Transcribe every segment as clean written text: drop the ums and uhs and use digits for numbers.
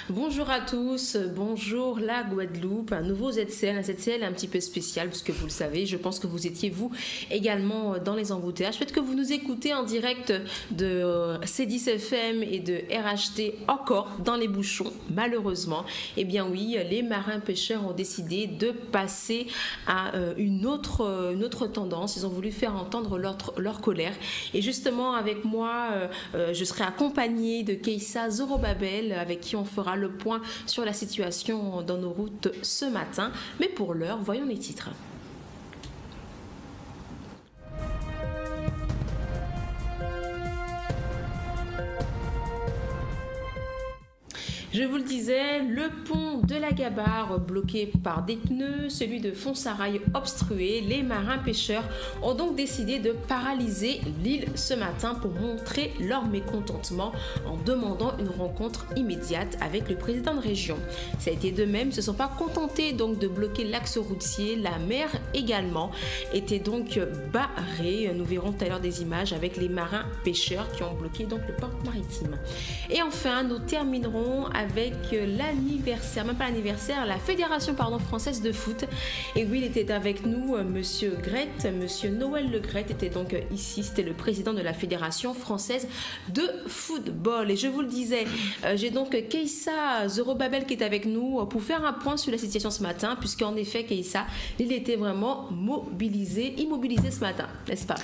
Bonjour à tous, bonjour la Guadeloupe, un nouveau ZCL, un ZCL un petit peu spécial puisque vous le savez, je pense que vous étiez vous également dans les embouteillages. Peut-être que vous nous écoutez en direct de C10FM et de RHT encore dans les bouchons, malheureusement. Eh bien oui, les marins pêcheurs ont décidé de passer à une autre tendance. Ils ont voulu faire entendre leur colère. Et justement avec moi, je serai accompagnée de Keïssa Zorobabel avec qui on fera le point sur la situation dans nos routes ce matin. Mais pour l'heure, voyons les titres. Je vous le disais, le pont de la Gabarre bloqué par des pneus, celui de Fonsarail obstrué. Les marins pêcheurs ont donc décidé de paralyser l'île ce matin pour montrer leur mécontentement en demandant une rencontre immédiate avec le président de région. Ça a été de même, ils ne se sont pas contentés donc de bloquer l'axe routier. La mer également était donc barrée. Nous verrons tout à l'heure des images avec les marins pêcheurs qui ont bloqué donc le port maritime. Et enfin, nous terminerons avec l'anniversaire, même pas l'anniversaire, la Fédération française de foot. Et oui, il était avec nous, monsieur Gret, monsieur Noël Le Gret était donc ici, c'était le président de la Fédération française de football. Et je vous le disais, j'ai donc Keïssa Zorobabel qui est avec nous pour faire un point sur la situation ce matin, puisqu'en effet, Keïssa, il était vraiment immobilisé ce matin, n'est-ce pas?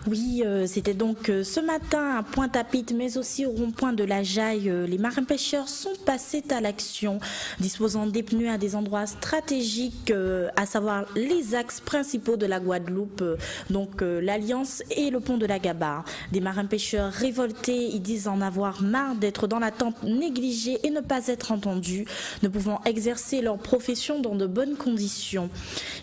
Oui, c'était donc ce matin à Pointe-à-Pitre, mais aussi au rond-point de la Jaille. Les marins pêcheurs sont passés à l'action, disposant des pneus à des endroits stratégiques, à savoir les axes principaux de la Guadeloupe, donc l'Alliance et le pont de la Gabarre. Des marins pêcheurs révoltés, ils disent en avoir marre d'être dans l'attente négligée et ne pas être entendus, ne pouvant exercer leur profession dans de bonnes conditions.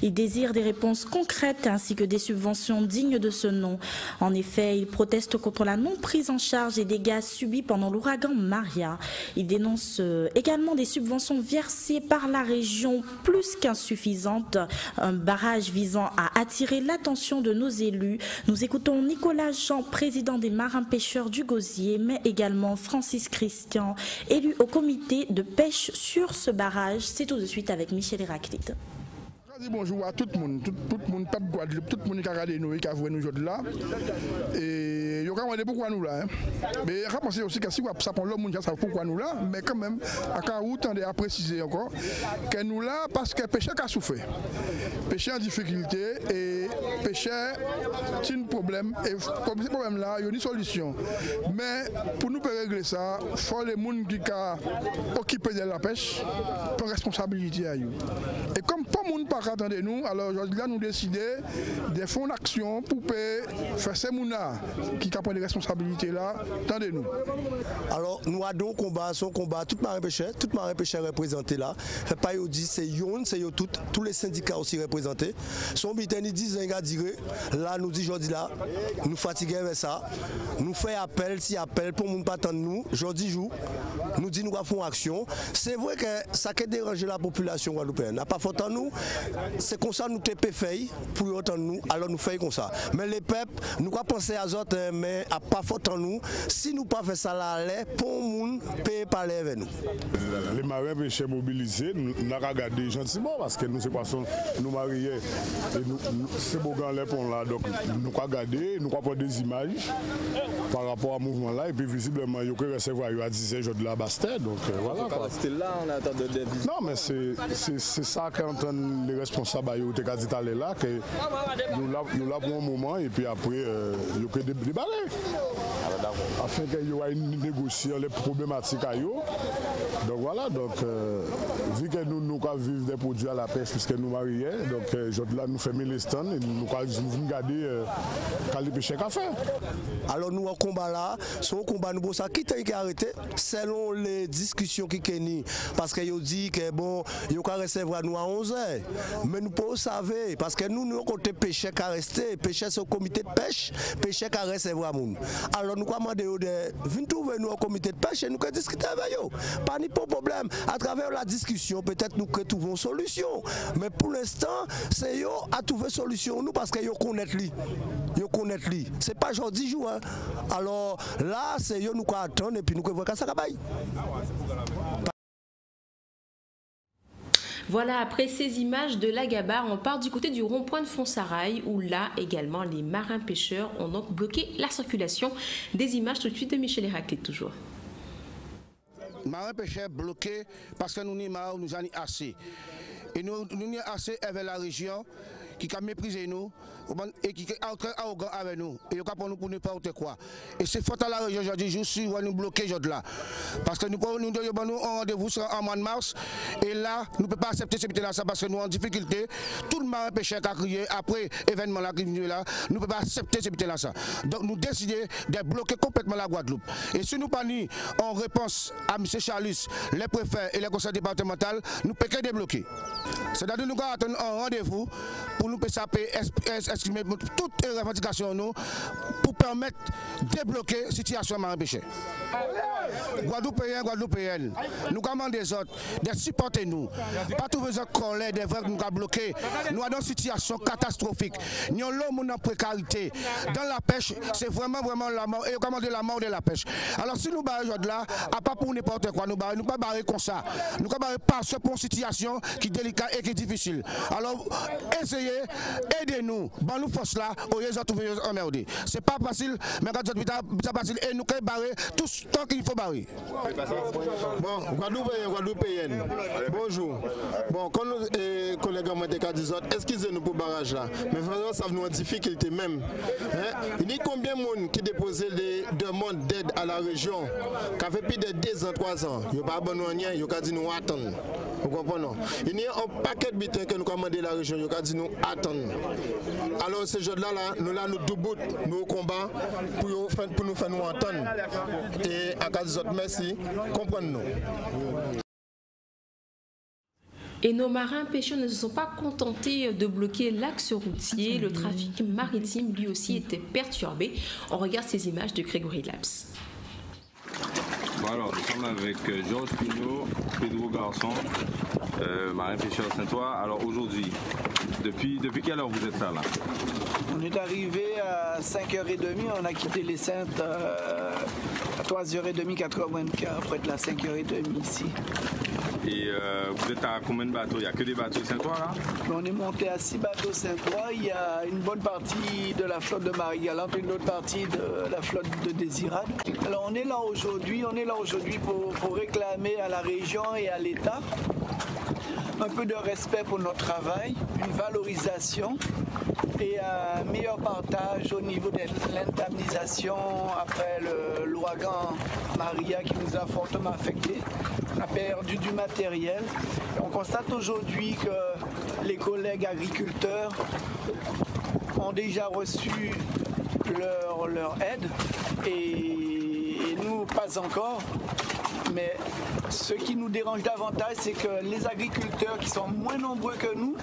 Ils désirent des réponses concrètes ainsi que des subventions dignes de ce nom. En effet, ils protestent contre la non prise en charge des dégâts subis pendant l'ouragan Maria. Ils dénoncent également des subventions versées par la région plus qu'insuffisantes, un barrage visant à attirer l'attention de nos élus. Nous écoutons Nicolas Jean, président des marins pêcheurs du Gosier, mais également Francis Christian, élu au comité de pêche sur ce barrage. C'est tout de suite avec Michel Héraclite. Bonjour à tout le monde, tout le monde, pas de Guadeloupe, tout le monde qui a regardé nous et qui a vu nous aujourd'hui là. Et il y a quand même pourquoi nous là. Mais il faut penser aussi que si ça prend l'homme, ça pourquoi nous là. Mais quand même, à Carou, on a précisé encore que nous là parce que le pêcheur a souffert. Pêcheur en difficulté et pêcheur, c'est un problème. Et comme ce problème là, il y a une solution. Mais pour nous régler ça, il faut les gens qui sont occupés de la pêche prendre responsabilité à eux. Et comme pas le monde pas attendez nous, alors aujourd'hui nous décidons de faire une action pour faire ces gens qui prennent des responsabilités là, attendez-nous. Alors nous avons combat, son combat, tout marin pêcheur représenté là. Fait pas dit c'est yon, c'est yo tout, tous les syndicats aussi représentés. Son bitin ils disent là nous dit aujourd'hui là, nous fatigués avec ça. Nous fait appel si appel pour monde pas attendre nous, aujourd'hui jour. Nous dit nous allons faire action. C'est vrai que ça qui dérange la population guadeloupéenne. N'a pas faute en nous. C'est comme ça nous te fait pour entendre nous, alors nous faisons comme ça. Mais les peuples, nous avons pensé à autres, mais à pas faute en nous. Si nous pas fait ça là, pour le monde, paye parler avec nous. Les marins pêcheurs mobilisés, nous avons regardé gentiment parce que nous, c'est pas nous mariés et c'est beau grand les ponts là. Donc nous avons regardé, nous avons pris des images par rapport au mouvement là et puis visiblement, il y a recevoir à 10 jours de la Bastère. Donc voilà. C'était là, on attend de visite. Non, mais c'est ça qu'entendent les responsables qui ont dit là, que nous là pour un moment et puis après, il y a des débarrer. Afin qu'il y ait une négociation les problématiques à eux. Donc voilà, donc vu que nous vivons des produits à la pêche puisque nous marions, donc là nous faisons les stands et nous regarder les pêcheurs qu'a fait. Alors nous en combat là, son combat nous ça qui est arrêté selon les discussions qui sont parce que yo dit que bon, yo ka recevoir nous à 11h. Mais nous pas savoir parce que nous côté pêcheur qui resté, pêcheur c'est au comité de pêche, pêcheur qui recevoir moun. Alors nous demander de venir trouver nous au comité de pêche et nous discuter avec eux. Pas ni problème. À travers la discussion, peut-être nous trouvons une solution. Mais pour l'instant, c'est eux à trouver solution nous parce que yo connaissent lui. Yo connaissent lui. C'est pas genre 10 jours. Hein. Alors là, c'est eux nous attendre et puis nous voir ça va. Voilà, après ces images de la Gabarre, on part du côté du rond-point de Fonsarail où là également les marins pêcheurs ont donc bloqué la circulation. Des images tout de suite de Michel Héraclite toujours. Marins pêcheurs bloqués parce que nous n'y marre, nous en avons assez. Et nous n'y assez avec la région qui a méprisé nous et qui est arrogant avec nous. Et qui pour nous pour n'importe quoi. Et c'est faute à la région aujourd'hui, je suis nous bloquer aujourd'hui là. Parce que nous avons un rendez-vous en mois de mars. Et là, nous ne pouvons pas accepter ce là parce que nous sommes en difficulté. Tout le marin pêcheur qui a crié après l'événement là qui est venu là, nous ne pouvons pas accepter ce là. Donc nous décidons de bloquer complètement la Guadeloupe. Et si nous pas mis en réponse à M. Charlus, les préfets et les conseils départementaux, nous ne pouvons que débloquer. C'est-à-dire que nous attendons un rendez-vous pour nous exprimer toutes les revendications nous, pour permettre de débloquer la situation marin pêcheur. Guadeloupéens, nous commandons des autres, de supporter nous. Pas tous les autres collègues, des vrais nous avons bloqués. Nous avons une situation catastrophique. Nous avons l'homme en précarité. Dans la pêche, c'est vraiment la mort. Et nous commandons la mort de la pêche. Alors si nous barrons aujourd'hui là, à pas pour n'importe quoi, nous ne pas barrer comme ça. Nous ne barrer pas pour une situation qui est délicate et qui est difficile. Alors essayez, aidez-nous. Bon, nous force là, au lieu de trouver emmerdés. C'est pas facile, mais quand c'est facile, et nous pouvons barrer tout ce temps qu'il faut barrer. Bon, Guadeloupéenne, bonjour. Bon, quand nos collègues ont été dit, excusez-nous pour le barrage là, mais vraiment ça nous en difficulté même. Il y a combien de monde qui déposent des demandes d'aide à la région, qui a fait plus de 2 ans, 3 ans, il n'y a pas de rien, il y a dit nous attendre. Vous comprenez? Il y a un paquet de bitins que nous commandons la région, il y a dit nous attendre. Alors ce jour-là, nous debout, nous au combat pour nous faire nous entendre. Et à cas des autres, merci, comprenez-nous. Et nos marins pêcheurs ne se sont pas contentés de bloquer l'axe routier. Le trafic maritime, lui aussi, était perturbé. On regarde ces images de Grégory Laps. Bon alors, nous sommes avec Georges Pignot, Pedro Garçon, marin pêcheur Saint-Ouen. Alors aujourd'hui, depuis quelle heure vous êtes là? On est arrivé à 5h30, on a quitté les Saintes à 3h30, 4h24, près de la 5h30 ici. Et vous êtes à combien de bateaux? Il n'y a que des bateaux Saint-Ouen là? On est monté à 6 bateaux Saint-Ouen. Il y a une bonne partie de la flotte de Marie-Galante et une autre partie de la flotte de Désirade. Alors on est là aujourd'hui pour réclamer à la région et à l'État un peu de respect pour notre travail, une valorisation et un meilleur partage au niveau de l'indemnisation après l'ouragan Maria qui nous a fortement affectés. On a perdu du matériel. On constate aujourd'hui que les collègues agriculteurs ont déjà reçu leur aide et nous pas encore. Mais ce qui nous dérange davantage, c'est que les agriculteurs qui sont moins nombreux que nous,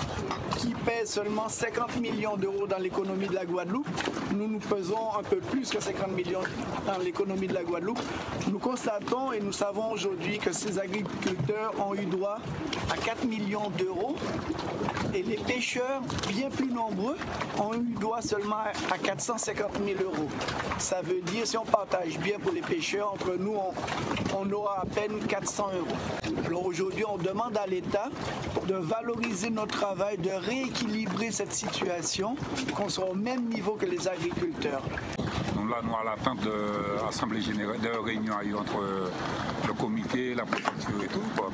qui pèsent seulement 50 millions d'euros dans l'économie de la Guadeloupe, nous pesons un peu plus que 50 millions dans l'économie de la Guadeloupe. Nous constatons et nous savons aujourd'hui que ces agriculteurs ont eu droit à 4 millions d'euros et les pêcheurs, bien plus nombreux, ont eu droit seulement à 450 000 euros. Ça veut dire, si on partage bien pour les pêcheurs, entre nous, on aura à peine 400 euros. Alors aujourd'hui, on demande à l'État de valoriser notre travail, de rééquilibrer cette situation, qu'on soit au même niveau que les agriculteurs. Donc là, nous à l'attente de l'Assemblée générale, de réunion entre le comité, la préfecture et tout, quoi.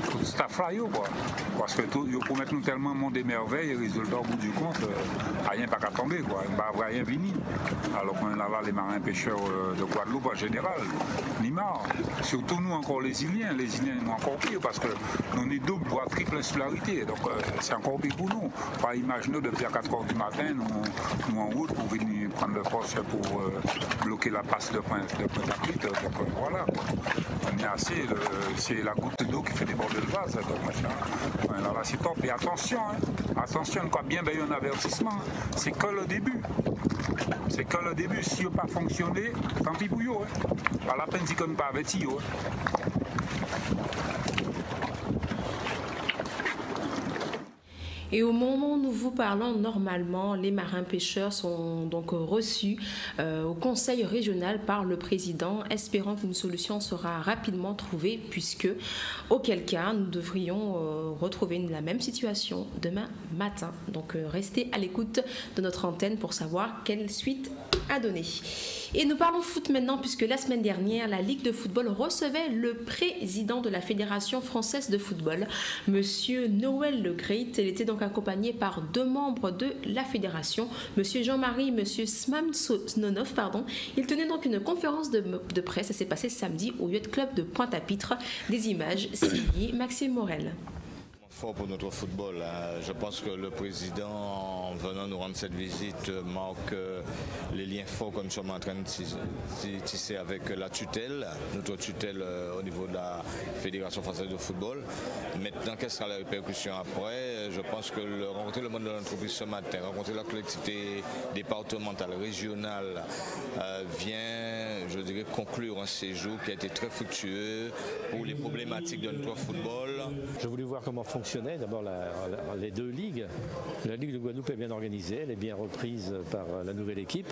Tout le staff là, quoi. Parce que tout, ils promettent nous tellement monde des merveilles et résultat au bout du compte, rien pas qu'à tomber, quoi. Rien fini. Alors qu'on est là, les marins pêcheurs de Guadeloupe en général, ni marre. Surtout nous encore les Iliens nous encore pire parce que nous sommes double voire triple insularité. Donc c'est encore pire pour nous. Pas imaginer depuis à 4h du matin, nous en route pour venir prendre le poste pour bloquer la passe de Pointe-à-Pitre. Donc voilà, quoi. On est assez, c'est la goutte d'eau qui fait déborder le vase. Donc maintenant, là c'est top. Et attention, attention, quoi, bien un avertissement, c'est que le début. C'est que le début. Si il n'a pas fonctionné, tant pis pour eux. Pas la peine si on ne pas averti. Et au moment où nous vous parlons, normalement, les marins-pêcheurs sont donc reçus au conseil régional par le président, espérant qu'une solution sera rapidement trouvée, puisque, auquel cas, nous devrions retrouver la même situation demain matin. Donc, restez à l'écoute de notre antenne pour savoir quelle suite à donner. Et nous parlons foot maintenant, puisque la semaine dernière, la Ligue de football recevait le président de la Fédération française de football, Monsieur Noël Le Great. Il était donc accompagné par 2 membres de la fédération, Monsieur Jean-Marie et Monsieur Smamsonov, pardon. Il tenait donc une conférence de presse. Ça s'est passé samedi au Yacht Club de Pointe-à-Pitre. Des images signées Maxime Morel. Fort pour notre football. Je pense que le président, en venant nous rendre cette visite, marque les liens forts que nous sommes en train de tisser avec la tutelle, notre tutelle au niveau de la Fédération française de football. Maintenant, quelle sera la répercussion après? Je pense que rencontrer le monde de l'entreprise ce matin, rencontrer la collectivité départementale, régionale, vient, je dirais, conclure un séjour qui a été très fructueux pour les problématiques de notre football. Je voulais voir comment fonctionnait d'abord les 2 ligues. La Ligue de Guadeloupe est bien organisée, elle est bien reprise par la nouvelle équipe.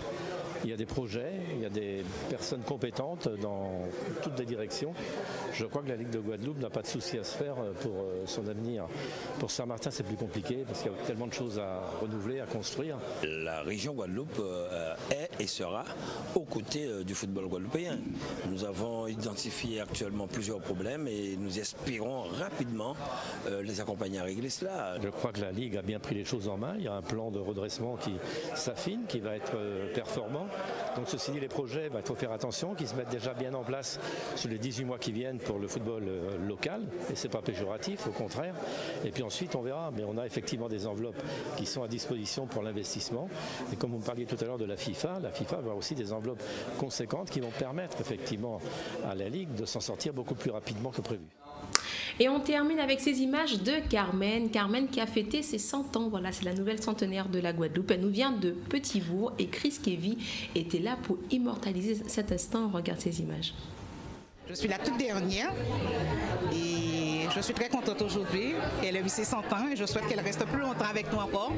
Il y a des projets, il y a des personnes compétentes dans toutes les directions. Je crois que la Ligue de Guadeloupe n'a pas de souci à se faire pour son avenir. Pour Saint-Martin, c'est plus compliqué parce qu'il y a tellement de choses à renouveler, à construire. La région Guadeloupe est et sera aux côtés du football guadeloupéen. Nous avons identifié actuellement plusieurs problèmes et nous espérons rapidement les accompagner à régler cela. Je crois que la Ligue a bien pris les choses en main. Il y a un plan de redressement qui s'affine, qui va être performant. Donc ceci dit, les projets, il faut faire attention, qu'ils se mettent déjà bien en place sur les 18 mois qui viennent pour le football local. Et ce n'est pas péjoratif, au contraire. Et puis ensuite, on verra. Mais on a effectivement des enveloppes qui sont à disposition pour l'investissement. Et comme vous me parliez tout à l'heure de la FIFA va avoir aussi des enveloppes conséquentes qui vont permettre effectivement à la Ligue de s'en sortir beaucoup plus rapidement que prévu. Et on termine avec ces images de Carmen. Carmen qui a fêté ses 100 ans. Voilà, c'est la nouvelle centenaire de la Guadeloupe. Elle nous vient de Petit-Bourg et Chris Kevy était là pour immortaliser cet instant. On regarde ces images. Je suis la toute dernière et je suis très contente aujourd'hui. Elle a eu ses 100 ans et je souhaite qu'elle reste plus longtemps avec nous encore.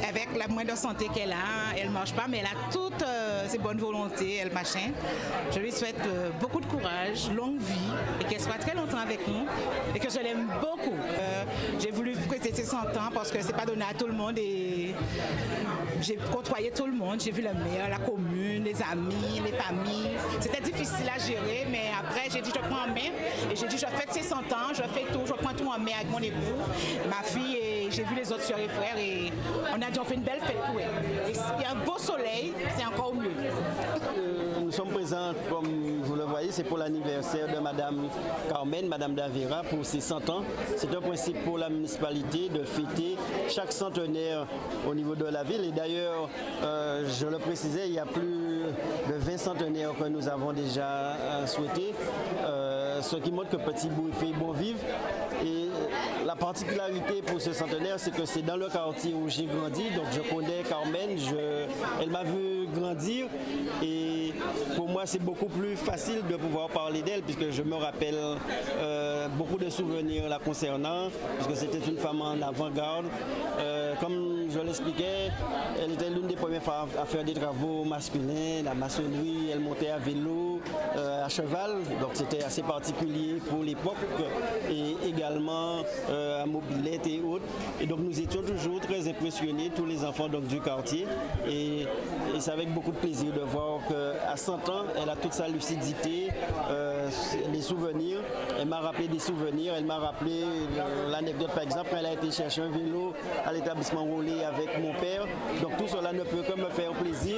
Avec la moindre santé qu'elle a, elle ne mange pas, mais elle a toutes ses bonnes volontés, elle machin. Je lui souhaite beaucoup de courage, longue vie, et qu'elle soit très longtemps avec nous, et que je l'aime beaucoup. J'ai voulu fêter ses 100 ans parce que c'est pas donné à tout le monde, et j'ai côtoyé tout le monde, j'ai vu le maire, la commune, les amis, les familles. C'était difficile à gérer, mais après j'ai dit je prends en main, et j'ai dit je fête ses 100 ans, je fais tout, je prends tout en main avec mon époux, ma fille, et j'ai vu les autres soeurs et frères, et on a dit on fait une belle fête pour elle. Il y a un beau soleil, c'est encore mieux. Nous sommes présents, comme vous le voyez, c'est pour l'anniversaire de Madame Carmen, Madame Davira, pour ses 100 ans. C'est un principe pour la municipalité de fêter chaque centenaire au niveau de la ville. Et d'ailleurs, je le précisais, il y a plus de 20 centenaires que nous avons déjà souhaités, ce qui montre que Petit-Bourg fait bon vivre. Et la particularité pour ce centenaire, c'est que c'est dans le quartier où j'ai grandi, donc je connais Carmen, elle m'a vu grandir et pour moi c'est beaucoup plus facile de pouvoir parler d'elle puisque je me rappelle beaucoup de souvenirs la concernant, puisque c'était une femme en avant-garde. Comme je l'expliquais, elle était l'une des premières femmes à faire des travaux masculins, la maçonnerie, elle montait à vélo, à cheval, donc c'était assez particulier pour l'époque et également à mobilette et autres. Et donc nous étions toujours très impressionnés, tous les enfants donc, du quartier. Et c'est avec beaucoup de plaisir de voir qu'à 100 ans, elle a toute sa lucidité, les souvenirs. Elle m'a rappelé des souvenirs, elle m'a rappelé l'anecdote par exemple, quand elle a été chercher un vélo à l'établissement Rollet avec mon père. Donc tout cela ne peut que me faire plaisir.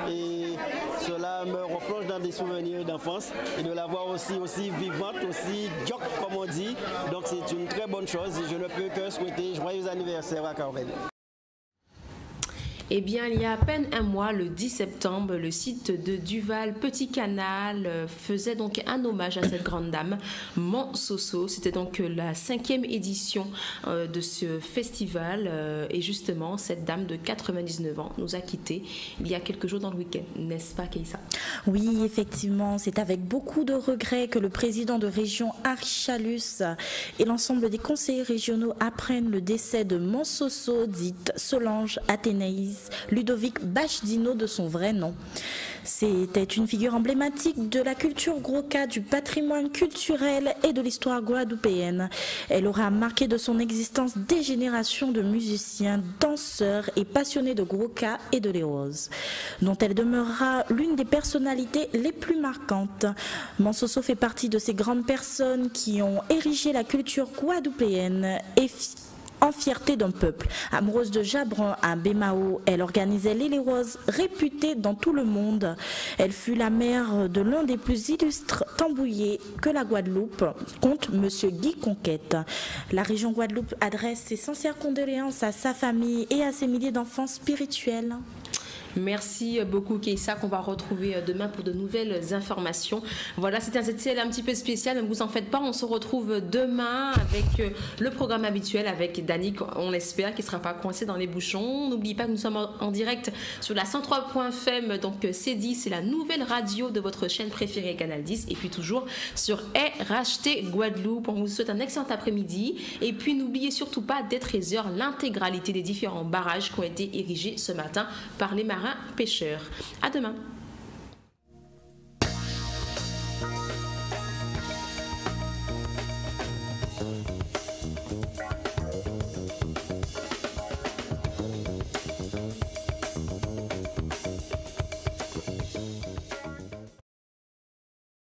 Et cela me replonge dans des souvenirs d'enfance et de la voir aussi vivante, aussi jock comme on dit. Donc c'est une très bonne chose et je ne peux que souhaiter joyeux anniversaire à Carmen. Eh bien, il y a à peine un mois, le 10 septembre, le site de Duval Petit Canal faisait donc un hommage à cette grande dame, Mansoso. C'était donc la 5e édition de ce festival. Et justement, cette dame de 99 ans nous a quittés il y a quelques jours dans le week-end. N'est-ce pas, Keïssa? Oui, effectivement, c'est avec beaucoup de regrets que le président de région Archalus et l'ensemble des conseillers régionaux apprennent le décès de Mansoso, dite Solange Athénaïs Ludovic Bachdino de son vrai nom. C'était une figure emblématique de la culture Gros-Ca, du patrimoine culturel et de l'histoire guadeloupéenne. Elle aura marqué de son existence des générations de musiciens, danseurs et passionnés de Gros-Ca et de l'Héros, dont elle demeurera l'une des personnalités les plus marquantes. Mansoso fait partie de ces grandes personnes qui ont érigé la culture guadeloupéenne et en fierté d'un peuple. Amoureuse de Jabron à Bémao, elle organisait l'Île Rose, réputée dans tout le monde. Elle fut la mère de l'un des plus illustres tambouillés que la Guadeloupe compte, Monsieur Guy Conquête. La région Guadeloupe adresse ses sincères condoléances à sa famille et à ses milliers d'enfants spirituels. Merci beaucoup, Keïssa, qu'on va retrouver demain pour de nouvelles informations. Voilà, c'était un ZCL un petit peu spécial, ne vous en faites pas, on se retrouve demain avec le programme habituel avec Danick, on espère qu'il ne sera pas coincé dans les bouchons. N'oubliez pas que nous sommes en direct sur la 103.fm, donc C10, c'est la nouvelle radio de votre chaîne préférée Canal 10, et puis toujours sur RHT Guadeloupe. On vous souhaite un excellent après-midi, et puis n'oubliez surtout pas dès 13h l'intégralité des différents barrages qui ont été érigés ce matin par les marins pêcheurs. À demain.